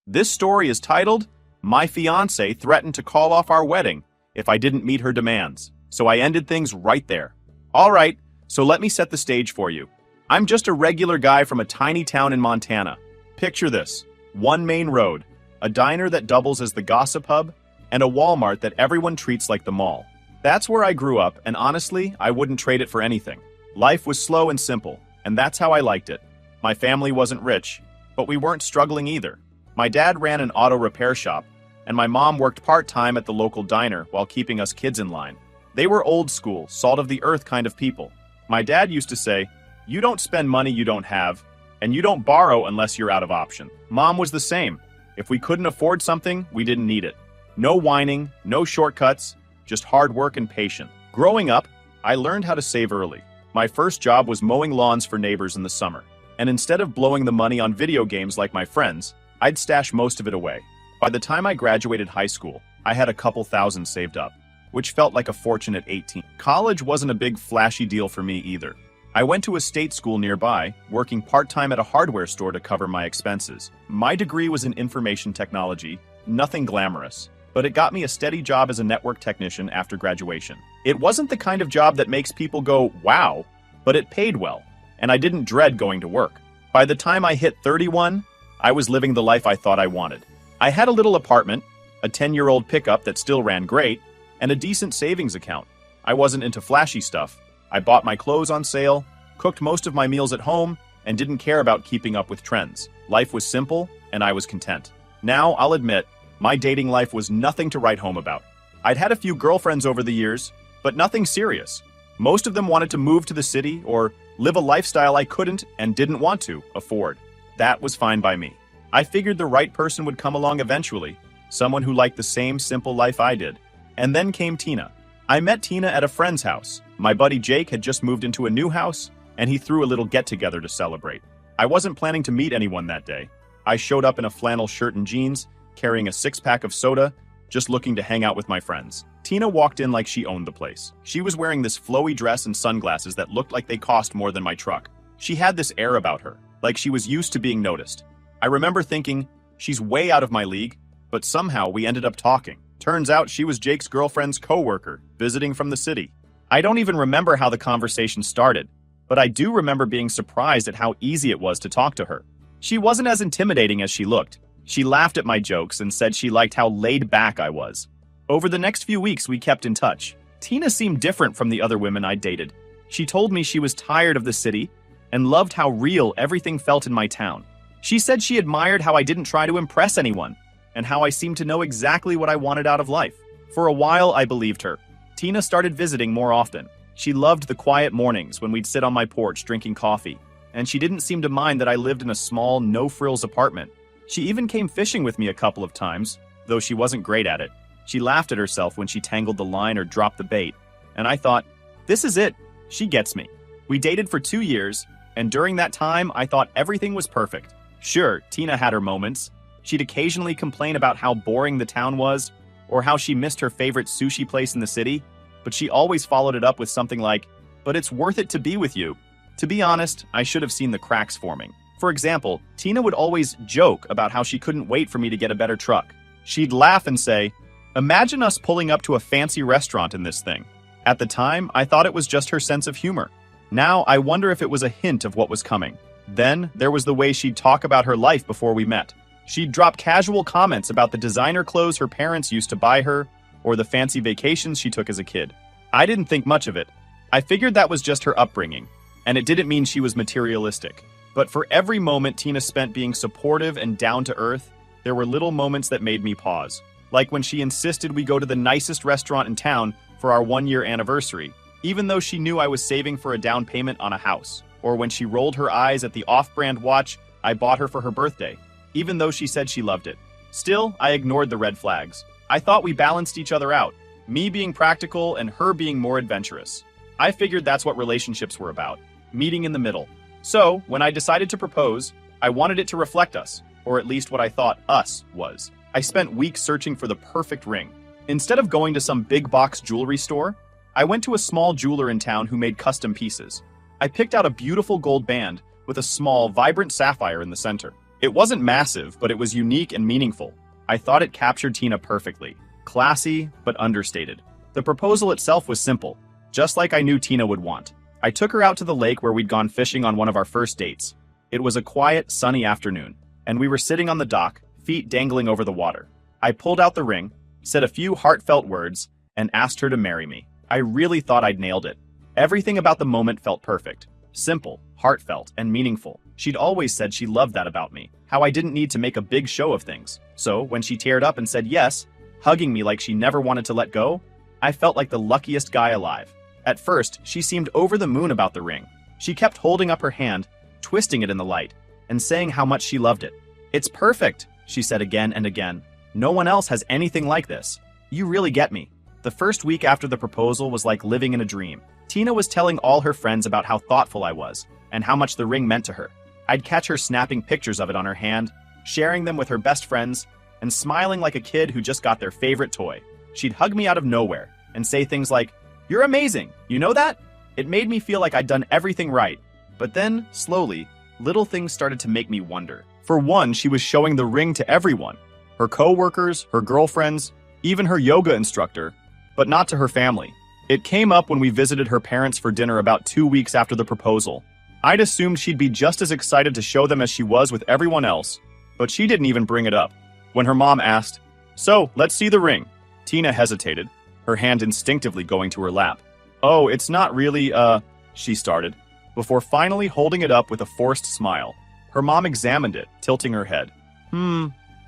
This story is titled, My Fiancé Threatened to Call Off Our Wedding If I Didn't Meet Her Demands. So I ended things right there. Alright, so let me set the stage for you. I'm just a regular guy from a tiny town in Montana. Picture this: one main road, a diner that doubles as the gossip hub, and a Walmart that everyone treats like the mall. That's where I grew up, and honestly, I wouldn't trade it for anything. Life was slow and simple, and that's how I liked it. My family wasn't rich, but we weren't struggling either. My dad ran an auto repair shop, and my mom worked part-time at the local diner while keeping us kids in line. They were old school, salt-of-the-earth kind of people. My dad used to say, "You don't spend money you don't have, and you don't borrow unless you're out of option." Mom was the same. If we couldn't afford something, we didn't need it. No whining, no shortcuts, just hard work and patience. Growing up, I learned how to save early. My first job was mowing lawns for neighbors in the summer. And instead of blowing the money on video games like my friends, I'd stash most of it away. By the time I graduated high school, I had a couple thousand saved up, which felt like a fortune at 18. College wasn't a big flashy deal for me either. I went to a state school nearby, working part-time at a hardware store to cover my expenses. My degree was in information technology, nothing glamorous, but it got me a steady job as a network technician after graduation. It wasn't the kind of job that makes people go, wow, but it paid well, and I didn't dread going to work. By the time I hit 31, I was living the life I thought I wanted. I had a little apartment, a 10-year-old pickup that still ran great, and a decent savings account. I wasn't into flashy stuff. I bought my clothes on sale, cooked most of my meals at home, and didn't care about keeping up with trends. Life was simple, and I was content. Now, I'll admit, my dating life was nothing to write home about. I'd had a few girlfriends over the years, but nothing serious. Most of them wanted to move to the city or live a lifestyle I couldn't and didn't want to afford. That was fine by me. I figured the right person would come along eventually, someone who liked the same simple life I did. And then came Tina. I met Tina at a friend's house. My buddy Jake had just moved into a new house, and he threw a little get-together to celebrate. I wasn't planning to meet anyone that day. I showed up in a flannel shirt and jeans, carrying a six-pack of soda, just looking to hang out with my friends. Tina walked in like she owned the place. She was wearing this flowy dress and sunglasses that looked like they cost more than my truck. She had this air about her, like she was used to being noticed. I remember thinking, she's way out of my league, but somehow we ended up talking. Turns out she was Jake's girlfriend's co-worker, visiting from the city. I don't even remember how the conversation started, but I do remember being surprised at how easy it was to talk to her. She wasn't as intimidating as she looked. She laughed at my jokes and said she liked how laid back I was. Over the next few weeks, we kept in touch. Tina seemed different from the other women I dated. She told me she was tired of the city and loved how real everything felt in my town. She said she admired how I didn't try to impress anyone and how I seemed to know exactly what I wanted out of life. For a while, I believed her. Tina started visiting more often. She loved the quiet mornings when we'd sit on my porch drinking coffee, and she didn't seem to mind that I lived in a small, no-frills apartment. She even came fishing with me a couple of times, though she wasn't great at it. She laughed at herself when she tangled the line or dropped the bait, and I thought, this is it. She gets me. We dated for 2 years, and during that time, I thought everything was perfect. Sure, Tina had her moments. She'd occasionally complain about how boring the town was, or how she missed her favorite sushi place in the city, but she always followed it up with something like, "But it's worth it to be with you." To be honest, I should have seen the cracks forming. For example, Tina would always joke about how she couldn't wait for me to get a better truck. She'd laugh and say, "Imagine us pulling up to a fancy restaurant in this thing." At the time, I thought it was just her sense of humor. Now, I wonder if it was a hint of what was coming. Then, there was the way she'd talk about her life before we met. She'd drop casual comments about the designer clothes her parents used to buy her, or the fancy vacations she took as a kid. I didn't think much of it. I figured that was just her upbringing, and it didn't mean she was materialistic. But for every moment Tina spent being supportive and down to earth, there were little moments that made me pause. Like when she insisted we go to the nicest restaurant in town for our 1-year anniversary, even though she knew I was saving for a down payment on a house. Or when she rolled her eyes at the off-brand watch I bought her for her birthday, even though she said she loved it. Still, I ignored the red flags. I thought we balanced each other out, me being practical and her being more adventurous. I figured that's what relationships were about, meeting in the middle. So, when I decided to propose, I wanted it to reflect us, or at least what I thought us was. I spent weeks searching for the perfect ring. Instead of going to some big box jewelry store, I went to a small jeweler in town who made custom pieces. I picked out a beautiful gold band with a small, vibrant sapphire in the center. It wasn't massive, but it was unique and meaningful. I thought it captured Tina perfectly. Classy, but understated. The proposal itself was simple, just like I knew Tina would want. I took her out to the lake where we'd gone fishing on one of our first dates. It was a quiet, sunny afternoon, and we were sitting on the dock, feet dangling over the water. I pulled out the ring, said a few heartfelt words, and asked her to marry me. I really thought I'd nailed it. Everything about the moment felt perfect. Simple, heartfelt, and meaningful. She'd always said she loved that about me, how I didn't need to make a big show of things. So, when she teared up and said yes, hugging me like she never wanted to let go, I felt like the luckiest guy alive. At first, she seemed over the moon about the ring. She kept holding up her hand, twisting it in the light, and saying how much she loved it. "It's perfect," she said again and again. "No one else has anything like this. You really get me." The first week after the proposal was like living in a dream. Tina was telling all her friends about how thoughtful I was, and how much the ring meant to her. I'd catch her snapping pictures of it on her hand, sharing them with her best friends, and smiling like a kid who just got their favorite toy. She'd hug me out of nowhere, and say things like, "You're amazing, you know that?" It made me feel like I'd done everything right. But then, slowly, little things started to make me wonder. For one, she was showing the ring to everyone. Her co-workers, her girlfriends, even her yoga instructor, but not to her family. It came up when we visited her parents for dinner about 2 weeks after the proposal. I'd assumed she'd be just as excited to show them as she was with everyone else, but she didn't even bring it up. When her mom asked, "So, let's see the ring," Tina hesitated, her hand instinctively going to her lap. "Oh, it's not really, she started, before finally holding it up with a forced smile. Her mom examined it, tilting her head.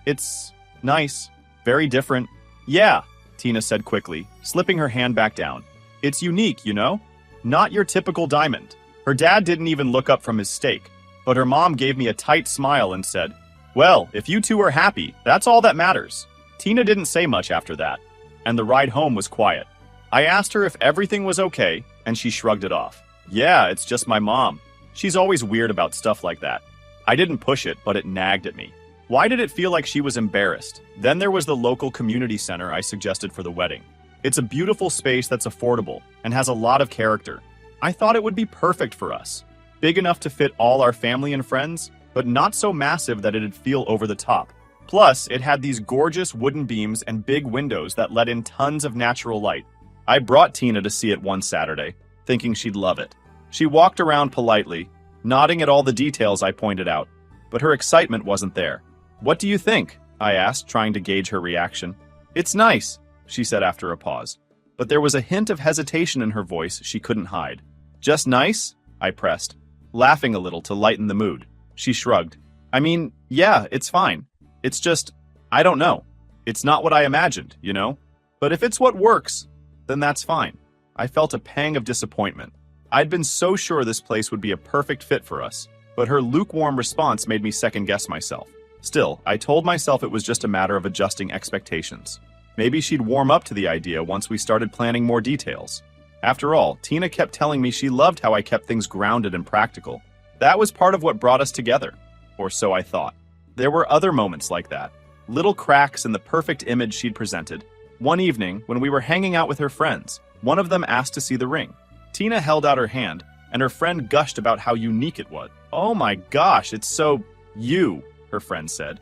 It's nice. Very different." "Yeah," Tina said quickly, slipping her hand back down. "It's unique, you know? Not your typical diamond." Her dad didn't even look up from his steak, but her mom gave me a tight smile and said, "Well, if you two are happy, that's all that matters." Tina didn't say much after that, and the ride home was quiet. I asked her if everything was okay, and she shrugged it off. "Yeah, it's just my mom. She's always weird about stuff like that." I didn't push it, but it nagged at me. Why did it feel like she was embarrassed? Then there was the local community center I suggested for the wedding. It's a beautiful space that's affordable and has a lot of character. I thought it would be perfect for us. Big enough to fit all our family and friends, but not so massive that it'd feel over the top. Plus, it had these gorgeous wooden beams and big windows that let in tons of natural light. I brought Tina to see it one Saturday, thinking she'd love it. She walked around politely, nodding at all the details I pointed out, but her excitement wasn't there. "What do you think?" I asked, trying to gauge her reaction. "It's nice," she said after a pause, but there was a hint of hesitation in her voice she couldn't hide. "Just nice?" I pressed, laughing a little to lighten the mood. She shrugged. "I mean, yeah, it's fine. It's just, I don't know. It's not what I imagined, you know? But if it's what works, then that's fine." I felt a pang of disappointment. I'd been so sure this place would be a perfect fit for us, but her lukewarm response made me second-guess myself. Still, I told myself it was just a matter of adjusting expectations. Maybe she'd warm up to the idea once we started planning more details. After all, Tina kept telling me she loved how I kept things grounded and practical. That was part of what brought us together, or so I thought. There were other moments like that, little cracks in the perfect image she'd presented. One evening, when we were hanging out with her friends, one of them asked to see the ring. Tina held out her hand, and her friend gushed about how unique it was. "Oh my gosh, it's so you," her friend said.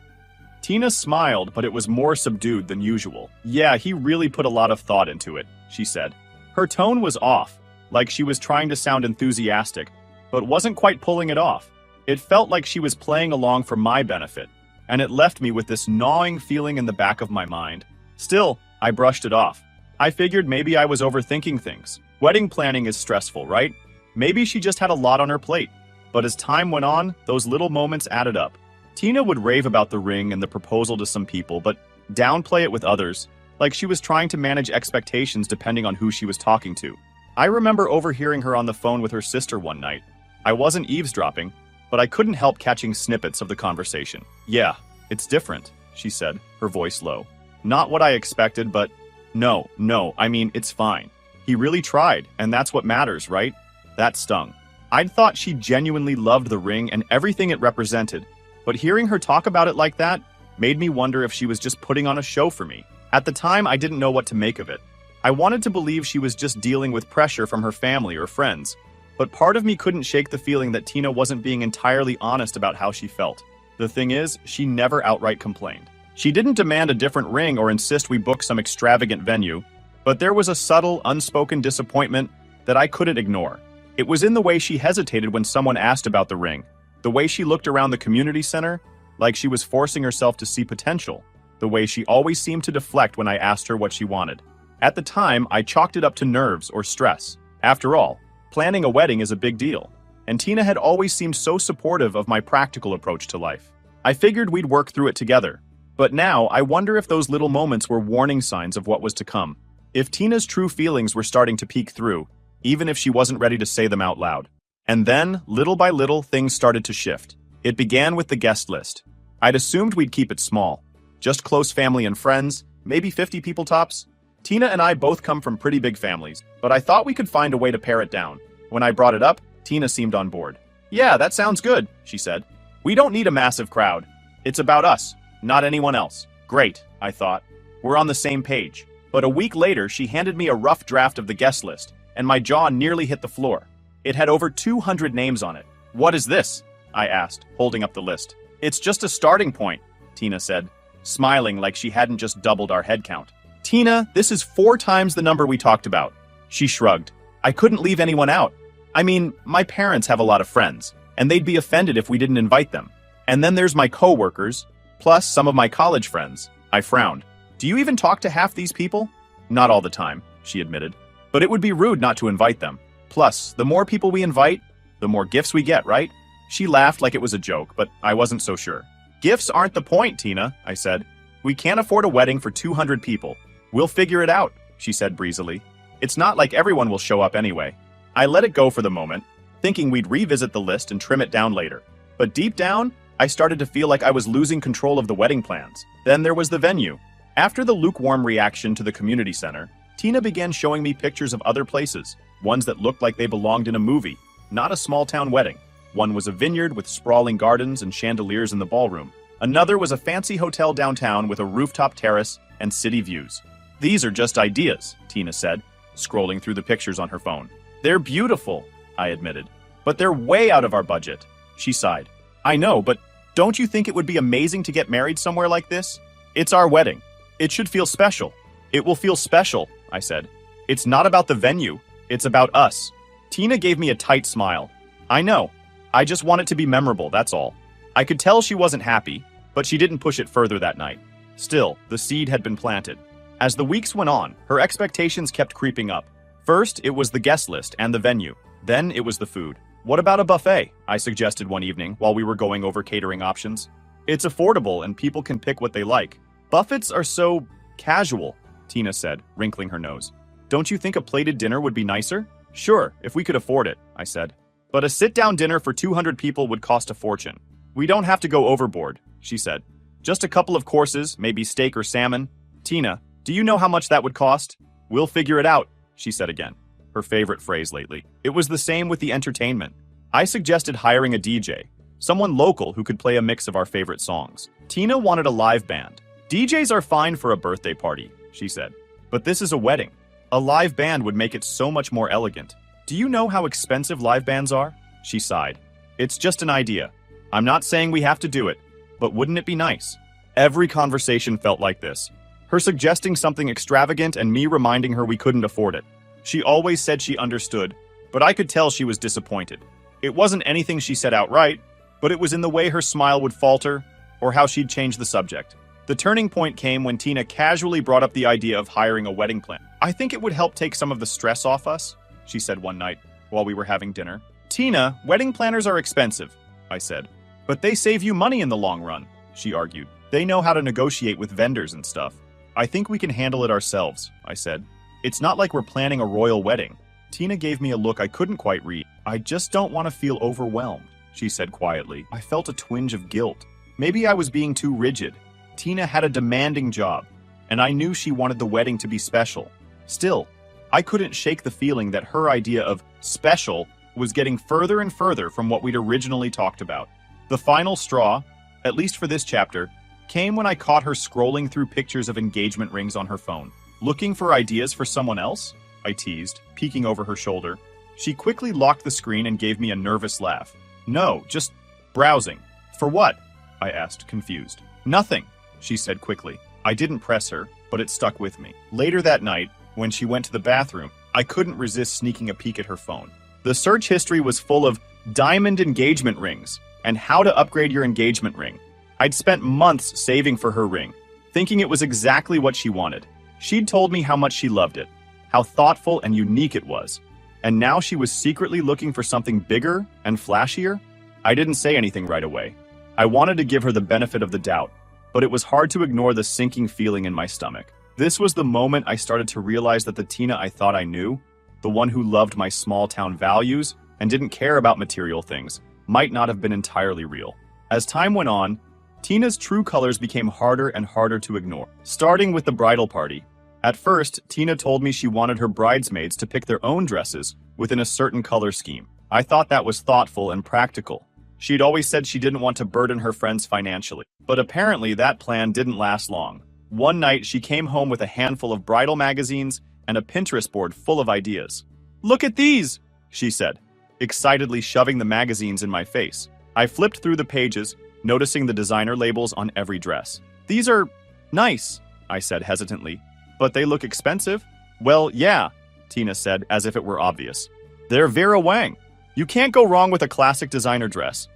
Tina smiled, but it was more subdued than usual. "Yeah, he really put a lot of thought into it," she said. Her tone was off, like she was trying to sound enthusiastic, but wasn't quite pulling it off. It felt like she was playing along for my benefit, and it left me with this gnawing feeling in the back of my mind. Still, I brushed it off. I figured maybe I was overthinking things. Wedding planning is stressful, right? Maybe she just had a lot on her plate. But as time went on, those little moments added up. Tina would rave about the ring and the proposal to some people, but downplay it with others, like she was trying to manage expectations depending on who she was talking to. I remember overhearing her on the phone with her sister one night. I wasn't eavesdropping, but I couldn't help catching snippets of the conversation. "Yeah, it's different," she said, her voice low. "Not what I expected, but no, I mean, it's fine. He really tried, and that's what matters, right?" That stung. I'd thought she genuinely loved the ring and everything it represented, but hearing her talk about it like that made me wonder if she was just putting on a show for me. At the time, I didn't know what to make of it. I wanted to believe she was just dealing with pressure from her family or friends, but part of me couldn't shake the feeling that Tina wasn't being entirely honest about how she felt. The thing is, she never outright complained. She didn't demand a different ring or insist we book some extravagant venue, but there was a subtle, unspoken disappointment that I couldn't ignore. It was in the way she hesitated when someone asked about the ring, the way she looked around the community center, like she was forcing herself to see potential, the way she always seemed to deflect when I asked her what she wanted. At the time, I chalked it up to nerves or stress. After all, planning a wedding is a big deal, and Tina had always seemed so supportive of my practical approach to life. I figured we'd work through it together, but now I wonder if those little moments were warning signs of what was to come. If Tina's true feelings were starting to peek through, even if she wasn't ready to say them out loud. And then, little by little, things started to shift. It began with the guest list. I'd assumed we'd keep it small. Just close family and friends, maybe 50 people tops. Tina and I both come from pretty big families, but I thought we could find a way to pare it down. When I brought it up, Tina seemed on board. "Yeah, that sounds good," she said. "We don't need a massive crowd. It's about us, not anyone else." Great, I thought. We're on the same page. But a week later, she handed me a rough draft of the guest list, and my jaw nearly hit the floor. It had over 200 names on it. "What is this?" I asked, holding up the list. "It's just a starting point," Tina said, smiling like she hadn't just doubled our head count. "Tina, this is 4 times the number we talked about." She shrugged. "I couldn't leave anyone out. I mean, my parents have a lot of friends, and they'd be offended if we didn't invite them. And then there's my co-workers, plus some of my college friends." I frowned. "Do you even talk to half these people?" "Not all the time," she admitted. "But it would be rude not to invite them. Plus, the more people we invite, the more gifts we get, right?" She laughed like it was a joke, but I wasn't so sure. "Gifts aren't the point, Tina," I said. "We can't afford a wedding for 200 people. We'll figure it out," she said breezily. "It's not like everyone will show up anyway." I let it go for the moment, thinking we'd revisit the list and trim it down later. But deep down, I started to feel like I was losing control of the wedding plans. Then there was the venue. After the lukewarm reaction to the community center, Tina began showing me pictures of other places, ones that looked like they belonged in a movie, not a small-town wedding. One was a vineyard with sprawling gardens and chandeliers in the ballroom. Another was a fancy hotel downtown with a rooftop terrace and city views. "These are just ideas," Tina said, scrolling through the pictures on her phone. "They're beautiful," I admitted, "but they're way out of our budget." She sighed. "I know, but don't you think it would be amazing to get married somewhere like this? It's our wedding. It should feel special." "It will feel special," I said. "It's not about the venue. It's about us." Tina gave me a tight smile. "I know. I just want it to be memorable, that's all." I could tell she wasn't happy, but she didn't push it further that night. Still, the seed had been planted. As the weeks went on, her expectations kept creeping up. First, it was the guest list and the venue. Then it was the food. "What about a buffet?" I suggested one evening while we were going over catering options. "It's affordable and people can pick what they like." "Buffets are so casual," Tina said, wrinkling her nose. "Don't you think a plated dinner would be nicer?" "Sure, if we could afford it," I said. "But a sit-down dinner for 200 people would cost a fortune." "We don't have to go overboard," she said. "Just a couple of courses, maybe steak or salmon." "Tina, do you know how much that would cost?" "We'll figure it out," she said again. Her favorite phrase lately. It was the same with the entertainment. I suggested hiring a DJ, someone local who could play a mix of our favorite songs. Tina wanted a live band. "DJs are fine for a birthday party," she said. "But this is a wedding. A live band would make it so much more elegant." "Do you know how expensive live bands are?" She sighed. "It's just an idea. I'm not saying we have to do it, but wouldn't it be nice?" Every conversation felt like this. Her suggesting something extravagant and me reminding her we couldn't afford it. She always said she understood, but I could tell she was disappointed. It wasn't anything she said outright, but it was in the way her smile would falter, or how she'd change the subject. The turning point came when Tina casually brought up the idea of hiring a wedding planner. "I think it would help take some of the stress off us," she said one night while we were having dinner. "Tina, wedding planners are expensive," I said. "But they save you money in the long run," she argued. "They know how to negotiate with vendors and stuff." "I think we can handle it ourselves," I said. "It's not like we're planning a royal wedding." Tina gave me a look I couldn't quite read. "I just don't want to feel overwhelmed," she said quietly. I felt a twinge of guilt. Maybe I was being too rigid. Tina had a demanding job, and I knew she wanted the wedding to be special. Still, I couldn't shake the feeling that her idea of special was getting further and further from what we'd originally talked about. The final straw, at least for this chapter, came when I caught her scrolling through pictures of engagement rings on her phone. "Looking for ideas for someone else?" I teased, peeking over her shoulder. She quickly locked the screen and gave me a nervous laugh. "No, just browsing." "For what?" I asked, confused. Nothing, she said quickly. I didn't press her, but it stuck with me. Later that night, when she went to the bathroom, I couldn't resist sneaking a peek at her phone. The search history was full of diamond engagement rings and how to upgrade your engagement ring. I'd spent months saving for her ring, thinking it was exactly what she wanted. She'd told me how much she loved it, how thoughtful and unique it was. And now she was secretly looking for something bigger and flashier? I didn't say anything right away. I wanted to give her the benefit of the doubt, but it was hard to ignore the sinking feeling in my stomach. This was the moment I started to realize that the Tina I thought I knew, the one who loved my small-town values and didn't care about material things, might not have been entirely real. As time went on, Tina's true colors became harder and harder to ignore, starting with the bridal party. At first, Tina told me she wanted her bridesmaids to pick their own dresses within a certain color scheme. I thought that was thoughtful and practical. She'd always said she didn't want to burden her friends financially, but apparently that plan didn't last long. One night, she came home with a handful of bridal magazines and a Pinterest board full of ideas. "Look at these," she said, excitedly shoving the magazines in my face. I flipped through the pages, noticing the designer labels on every dress. "These are nice," I said hesitantly. "But they look expensive?" "Well, yeah," Tina said, as if it were obvious. "They're Vera Wang. You can't go wrong with a classic designer dress."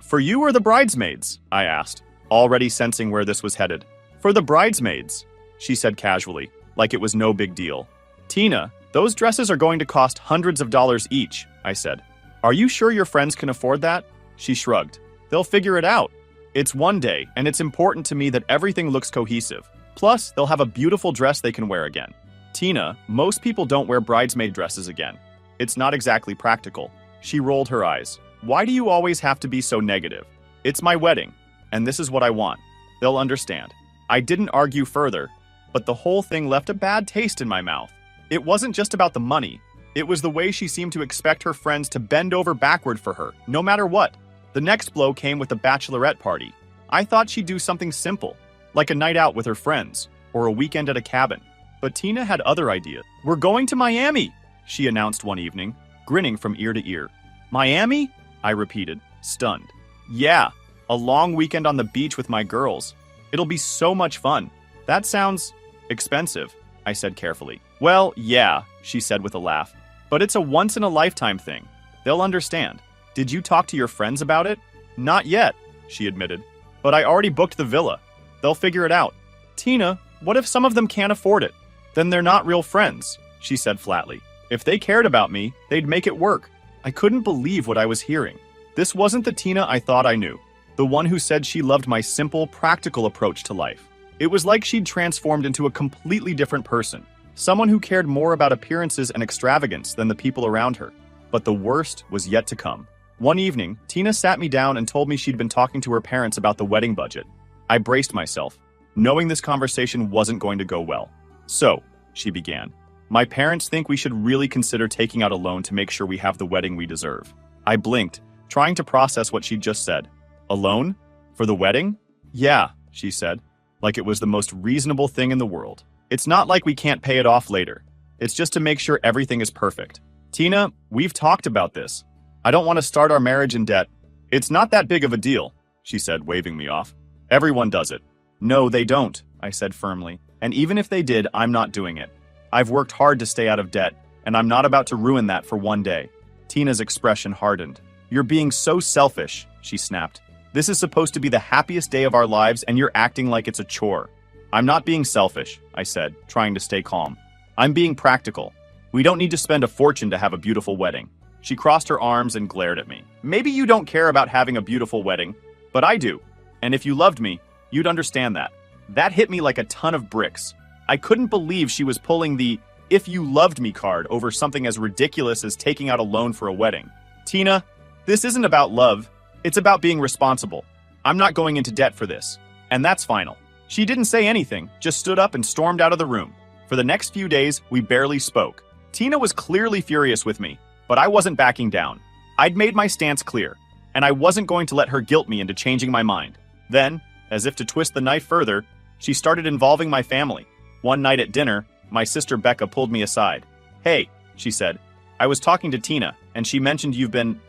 For you or the bridesmaids?" I asked, already sensing where this was headed. "For the bridesmaids," she said casually, like it was no big deal. "Tina, those dresses are going to cost hundreds of dollars each," I said. "Are you sure your friends can afford that?" She shrugged. "They'll figure it out. It's one day, and it's important to me that everything looks cohesive. Plus, they'll have a beautiful dress they can wear again." "Tina, most people don't wear bridesmaid dresses again. It's not exactly practical." She rolled her eyes. "Why do you always have to be so negative? It's my wedding, and this is what I want. They'll understand." I didn't argue further, but the whole thing left a bad taste in my mouth. It wasn't just about the money. It was the way she seemed to expect her friends to bend over backward for her, no matter what. The next blow came with the bachelorette party. I thought she'd do something simple, like a night out with her friends, or a weekend at a cabin. But Tina had other ideas. "We're going to Miami," she announced one evening, grinning from ear to ear. "Miami?" I repeated, stunned. "Yeah, a long weekend on the beach with my girls. It'll be so much fun." "That sounds expensive," I said carefully. "Well, yeah," she said with a laugh. "But it's a once-in-a-lifetime thing. They'll understand." "Did you talk to your friends about it?" "Not yet," she admitted. "But I already booked the villa. They'll figure it out." "Tina, what if some of them can't afford it? Then they're not real friends," she said flatly. "If they cared about me, they'd make it work." I couldn't believe what I was hearing. This wasn't the Tina I thought I knew, the one who said she loved my simple, practical approach to life. It was like she'd transformed into a completely different person, someone who cared more about appearances and extravagance than the people around her. But the worst was yet to come. One evening, Tina sat me down and told me she'd been talking to her parents about the wedding budget. I braced myself, knowing this conversation wasn't going to go well. "So," she began, "my parents think we should really consider taking out a loan to make sure we have the wedding we deserve." I blinked, trying to process what she'd just said. "A loan? For the wedding?" "Yeah," she said, like it was the most reasonable thing in the world. "It's not like we can't pay it off later. It's just to make sure everything is perfect. Tina, we've talked about this. I don't want to start our marriage in debt." "It's not that big of a deal," she said, waving me off. "Everyone does it." "No, they don't," I said firmly. "And even if they did, I'm not doing it. I've worked hard to stay out of debt, and I'm not about to ruin that for one day." Tina's expression hardened. "You're being so selfish," she snapped. "This is supposed to be the happiest day of our lives, and you're acting like it's a chore." "I'm not being selfish," I said, trying to stay calm. "I'm being practical. We don't need to spend a fortune to have a beautiful wedding." She crossed her arms and glared at me. "Maybe you don't care about having a beautiful wedding, but I do. And if you loved me, you'd understand that." That hit me like a ton of bricks. I couldn't believe she was pulling the "if you loved me" card over something as ridiculous as taking out a loan for a wedding. "Tina, this isn't about love. It's about being responsible. I'm not going into debt for this. And that's final." She didn't say anything, just stood up and stormed out of the room. For the next few days, we barely spoke. Tina was clearly furious with me, but I wasn't backing down. I'd made my stance clear, and I wasn't going to let her guilt me into changing my mind. Then, as if to twist the knife further, she started involving my family. One night at dinner, my sister Becca pulled me aside. "Hey," she said, "I was talking to Tina, and she mentioned you've been,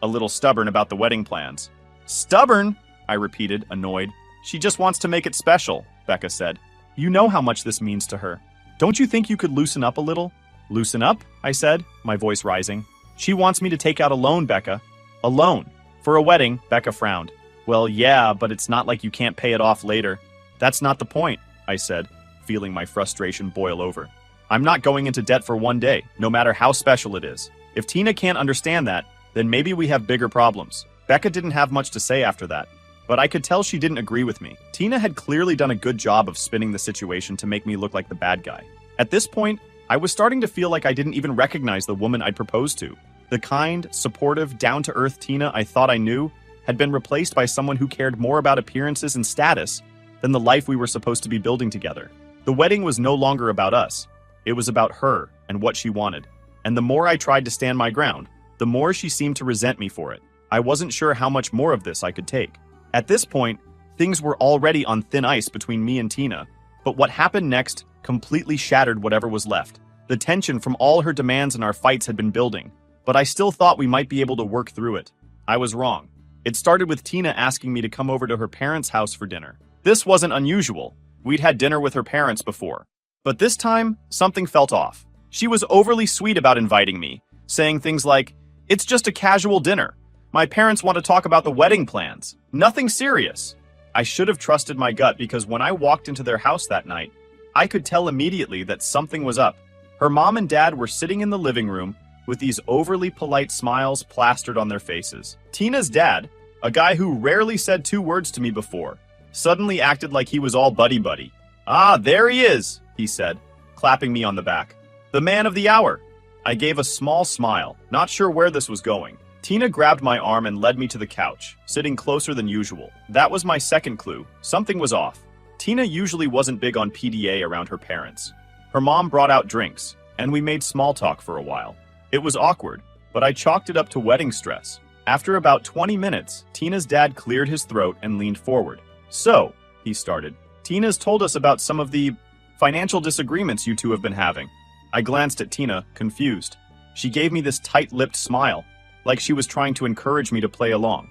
a little stubborn about the wedding plans." "Stubborn?" I repeated, annoyed. She just wants to make it special, Becca said. You know how much this means to her. Don't you think you could loosen up a little? Loosen up? I said, my voice rising. She wants me to take out a loan, Becca. A loan? For a wedding, Becca frowned. Well, yeah, but it's not like you can't pay it off later. That's not the point, I said, feeling my frustration boil over. I'm not going into debt for one day, no matter how special it is. If Tina can't understand that, then maybe we have bigger problems. Becca didn't have much to say after that, but I could tell she didn't agree with me. Tina had clearly done a good job of spinning the situation to make me look like the bad guy. At this point, I was starting to feel like I didn't even recognize the woman I'd proposed to. The kind, supportive, down-to-earth Tina I thought I knew had been replaced by someone who cared more about appearances and status than the life we were supposed to be building together. The wedding was no longer about us. It was about her and what she wanted. And the more I tried to stand my ground, the more she seemed to resent me for it. I wasn't sure how much more of this I could take. At this point, things were already on thin ice between me and Tina, but what happened next completely shattered whatever was left. The tension from all her demands and our fights had been building, but I still thought we might be able to work through it. I was wrong. It started with Tina asking me to come over to her parents' house for dinner. This wasn't unusual. We'd had dinner with her parents before. But this time, something felt off. She was overly sweet about inviting me, saying things like, "It's just a casual dinner. My parents want to talk about the wedding plans. Nothing serious." I should have trusted my gut because when I walked into their house that night, I could tell immediately that something was up. Her mom and dad were sitting in the living room with these overly polite smiles plastered on their faces. Tina's dad, a guy who rarely said 2 words to me before, suddenly acted like he was all buddy-buddy. "Ah, there he is," he said, clapping me on the back. "The man of the hour." I gave a small smile, not sure where this was going. Tina grabbed my arm and led me to the couch, sitting closer than usual. That was my second clue. Something was off. Tina usually wasn't big on PDA around her parents. Her mom brought out drinks, and we made small talk for a while. It was awkward, but I chalked it up to wedding stress. After about 20 minutes, Tina's dad cleared his throat and leaned forward. "So," he started, "Tina's told us about some of the financial disagreements you two have been having." I glanced at Tina, confused. She gave me this tight-lipped smile, like she was trying to encourage me to play along.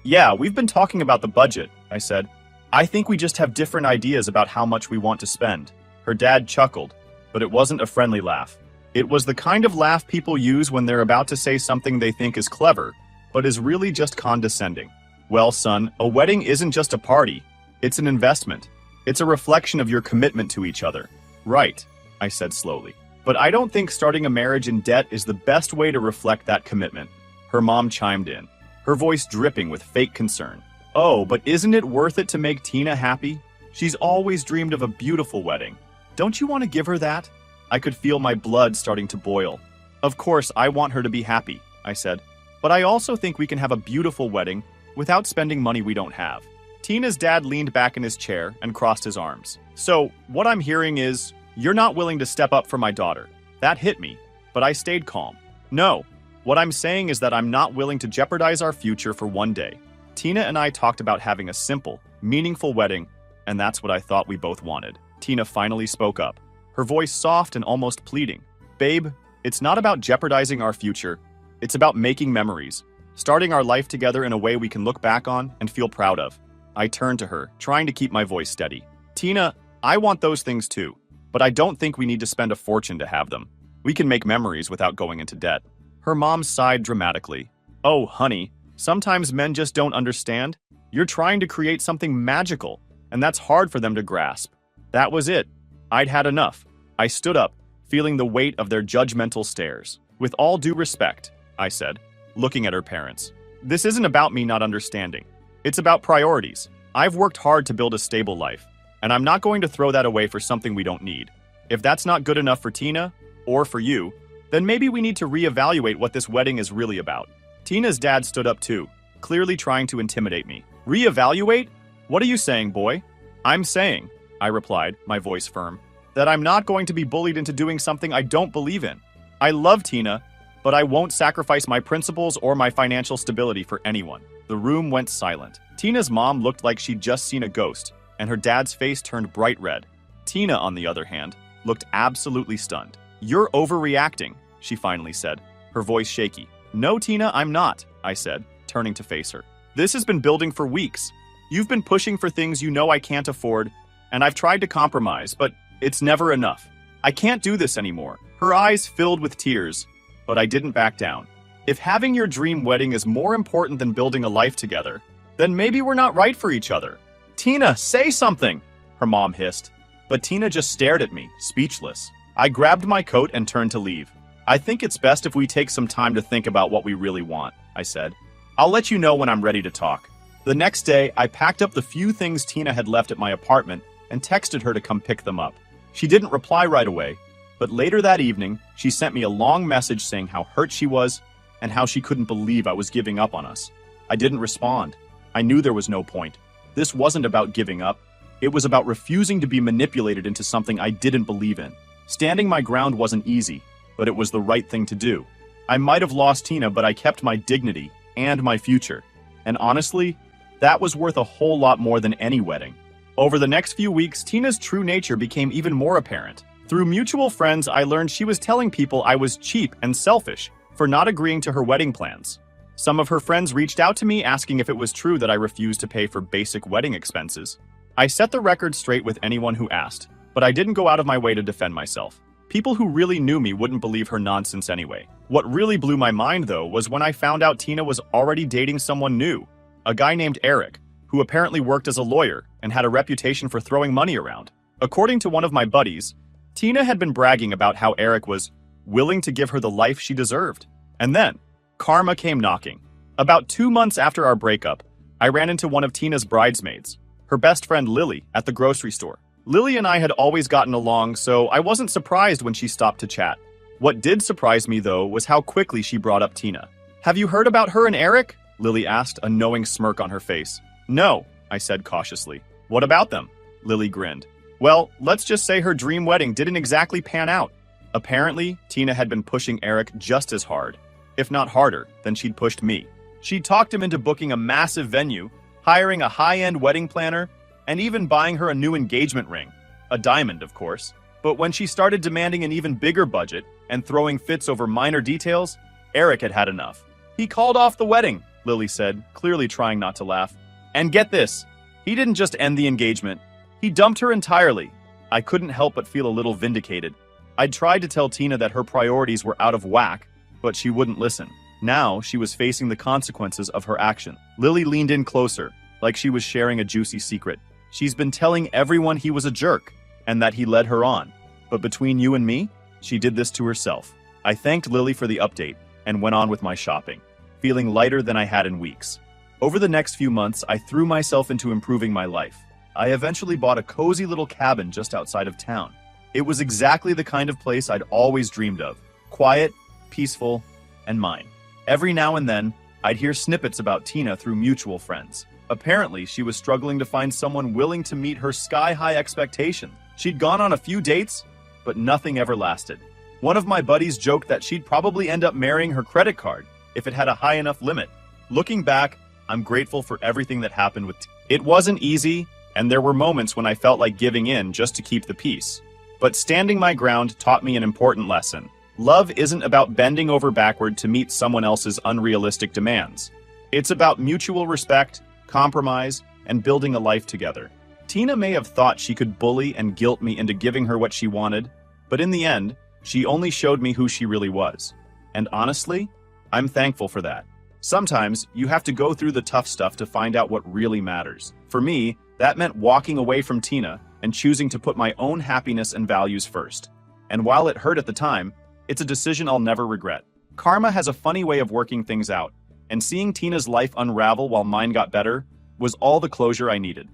Yeah, we've been talking about the budget," I said. "I think we just have different ideas about how much we want to spend." Her dad chuckled, but it wasn't a friendly laugh. It was the kind of laugh people use when they're about to say something they think is clever, but is really just condescending. "Well, son, a wedding isn't just a party. It's an investment. It's a reflection of your commitment to each other." "Right," I said slowly. "But I don't think starting a marriage in debt is the best way to reflect that commitment." Her mom chimed in, her voice dripping with fake concern. "Oh, but isn't it worth it to make Tina happy? She's always dreamed of a beautiful wedding. Don't you want to give her that?" I could feel my blood starting to boil. "Of course, I want her to be happy," I said. "But I also think we can have a beautiful wedding without spending money we don't have." Tina's dad leaned back in his chair and crossed his arms. "So, what I'm hearing is, you're not willing to step up for my daughter." That hit me, but I stayed calm. "No, what I'm saying is that I'm not willing to jeopardize our future for one day." Tina and I talked about having a simple, meaningful wedding, and that's what I thought we both wanted. Tina finally spoke up, her voice soft and almost pleading. "Babe, it's not about jeopardizing our future. It's about making memories, starting our life together in a way we can look back on and feel proud of." I turned to her, trying to keep my voice steady. "Tina, I want those things too, but I don't think we need to spend a fortune to have them. We can make memories without going into debt." Her mom sighed dramatically. "Oh, honey, sometimes men just don't understand. You're trying to create something magical, and that's hard for them to grasp." That was it. I'd had enough. I stood up, feeling the weight of their judgmental stares. "With all due respect," I said, looking at her parents, "this isn't about me not understanding. It's about priorities. I've worked hard to build a stable life, and I'm not going to throw that away for something we don't need. If that's not good enough for Tina, or for you, then maybe we need to reevaluate what this wedding is really about." Tina's dad stood up too, clearly trying to intimidate me. "Reevaluate? What are you saying, boy?" "I'm saying," I replied, my voice firm, "that I'm not going to be bullied into doing something I don't believe in. I love Tina, but I won't sacrifice my principles or my financial stability for anyone." The room went silent. Tina's mom looked like she'd just seen a ghost, and her dad's face turned bright red. Tina, on the other hand, looked absolutely stunned. "You're overreacting," she finally said, her voice shaky. "No, Tina, I'm not," I said, turning to face her. This has been building for weeks. You've been pushing for things you know I can't afford, and I've tried to compromise, but it's never enough. I can't do this anymore." Her eyes filled with tears, but I didn't back down. "If having your dream wedding is more important than building a life together, then maybe we're not right for each other." "Tina, say something," her mom hissed. But Tina just stared at me, speechless. I grabbed my coat and turned to leave. "I think it's best if we take some time to think about what we really want," I said. "I'll let you know when I'm ready to talk." The next day, I packed up the few things Tina had left at my apartment and texted her to come pick them up. She didn't reply right away, but later that evening, she sent me a long message saying how hurt she was and how she couldn't believe I was giving up on us. I didn't respond. I knew there was no point. This wasn't about giving up. It was about refusing to be manipulated into something I didn't believe in. Standing my ground wasn't easy, but it was the right thing to do. I might have lost Tina, but I kept my dignity and my future. And honestly, that was worth a whole lot more than any wedding. Over the next few weeks, Tina's true nature became even more apparent. Through mutual friends, I learned she was telling people I was cheap and selfish for not agreeing to her wedding plans. Some of her friends reached out to me asking if it was true that I refused to pay for basic wedding expenses. I set the record straight with anyone who asked, but I didn't go out of my way to defend myself. People who really knew me wouldn't believe her nonsense anyway. What really blew my mind, though, was when I found out Tina was already dating someone new, a guy named Eric, who apparently worked as a lawyer and had a reputation for throwing money around. According to one of my buddies, Tina had been bragging about how Eric was willing to give her the life she deserved. And then, karma came knocking. About 2 months after our breakup, I ran into one of Tina's bridesmaids, her best friend Lily, at the grocery store. Lily and I had always gotten along, so I wasn't surprised when she stopped to chat. What did surprise me, though, was how quickly she brought up Tina. "Have you heard about her and Eric?" Lily asked, a knowing smirk on her face. "No," I said cautiously. "What about them?" Lily grinned. "Well, let's just say her dream wedding didn't exactly pan out." Apparently, Tina had been pushing Eric just as hard, if not harder, than she'd pushed me. She'd talked him into booking a massive venue, hiring a high-end wedding planner, and even buying her a new engagement ring. A diamond, of course. But when she started demanding an even bigger budget and throwing fits over minor details, Eric had had enough. "He called off the wedding," Lily said, clearly trying not to laugh. "And get this, he didn't just end the engagement. He dumped her entirely." I couldn't help but feel a little vindicated. I'd tried to tell Tina that her priorities were out of whack, but she wouldn't listen. Now she was facing the consequences of her action. Lily leaned in closer, like she was sharing a juicy secret. "She's been telling everyone he was a jerk, and that he led her on. But between you and me, she did this to herself." I thanked Lily for the update and went on with my shopping, feeling lighter than I had in weeks. Over the next few months, I threw myself into improving my life. I eventually bought a cozy little cabin just outside of town. It was exactly the kind of place I'd always dreamed of. Quiet, peaceful, and mine. Every now and then, I'd hear snippets about Tina through mutual friends. Apparently, she was struggling to find someone willing to meet her sky-high expectation. She'd gone on a few dates, but nothing ever lasted. One of my buddies joked that she'd probably end up marrying her credit card if it had a high enough limit. Looking back, I'm grateful for everything that happened with Tina. It wasn't easy, and there were moments when I felt like giving in just to keep the peace. But standing my ground taught me an important lesson. Love isn't about bending over backward to meet someone else's unrealistic demands. It's about mutual respect, compromise, and building a life together. Tina may have thought she could bully and guilt me into giving her what she wanted, but in the end, she only showed me who she really was. And honestly, I'm thankful for that. Sometimes, you have to go through the tough stuff to find out what really matters. For me, that meant walking away from Tina and choosing to put my own happiness and values first. And while it hurt at the time, it's a decision I'll never regret. Karma has a funny way of working things out, and seeing Tina's life unravel while mine got better was all the closure I needed.